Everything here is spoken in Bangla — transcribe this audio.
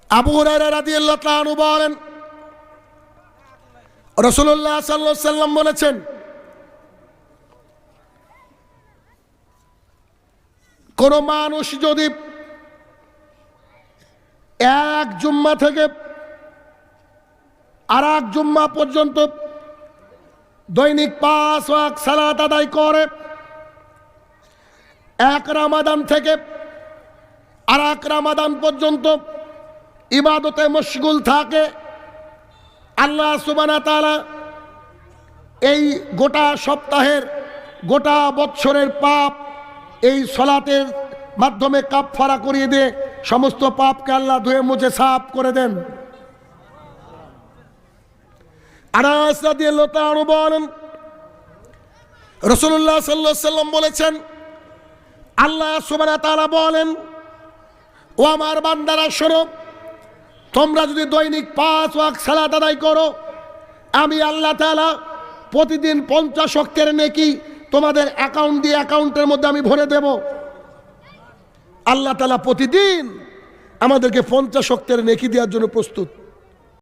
আবু হুরায়রা রাদিয়াল্লাহু তাআলা আনহু বলেন, রাসূলুল্লাহ সাল্লাল্লাহু আলাইহি ওয়াসাল্লাম বলেছেন, কোন মানুষ যদি এক জুম্মা থেকে আর এক জুম্মা পর্যন্ত দৈনিক 5 ওয়াক্ত সালাত আদায় করে, এক রমাদান থেকে আর এক রমাদান পর্যন্ত ইবাদতে মশগুল থাকে, আল্লাহ সুবহানাহু ওয়া তাআলা এই গোটা সপ্তাহের গোটা বৎসরের পাপ এই সালাতের মাধ্যমে কাফফারা করিয়ে দিয়ে সমস্ত পাপকে আল্লাহ ধুয়ে মুছে সাফ করে দেন। আনাস রাদিয়াল্লাহু তাআলা আনহু বলেন, রাসূলুল্লাহ সাল্লাল্লাহু আলাইহি ওয়াসাল্লাম বলেছেন, আল্লাহ সুবহানাহু ওয়া তাআলা বলেন, ও আমার বান্দারা শোনো, তোমরা যদি দৈনিক 5 ওয়াক্ত সালাত আদায় করো, আমি আল্লাহ তাআলা প্রতিদিন 50 ওয়াক্তের নেকি তোমাদের অ্যাকাউন্টের মধ্যে আমি ভরে দেব। আল্লাহ তাআলা প্রতিদিন আমাদেরকে 50 ওয়াক্তের নেকি দেওয়ার জন্য প্রস্তুত।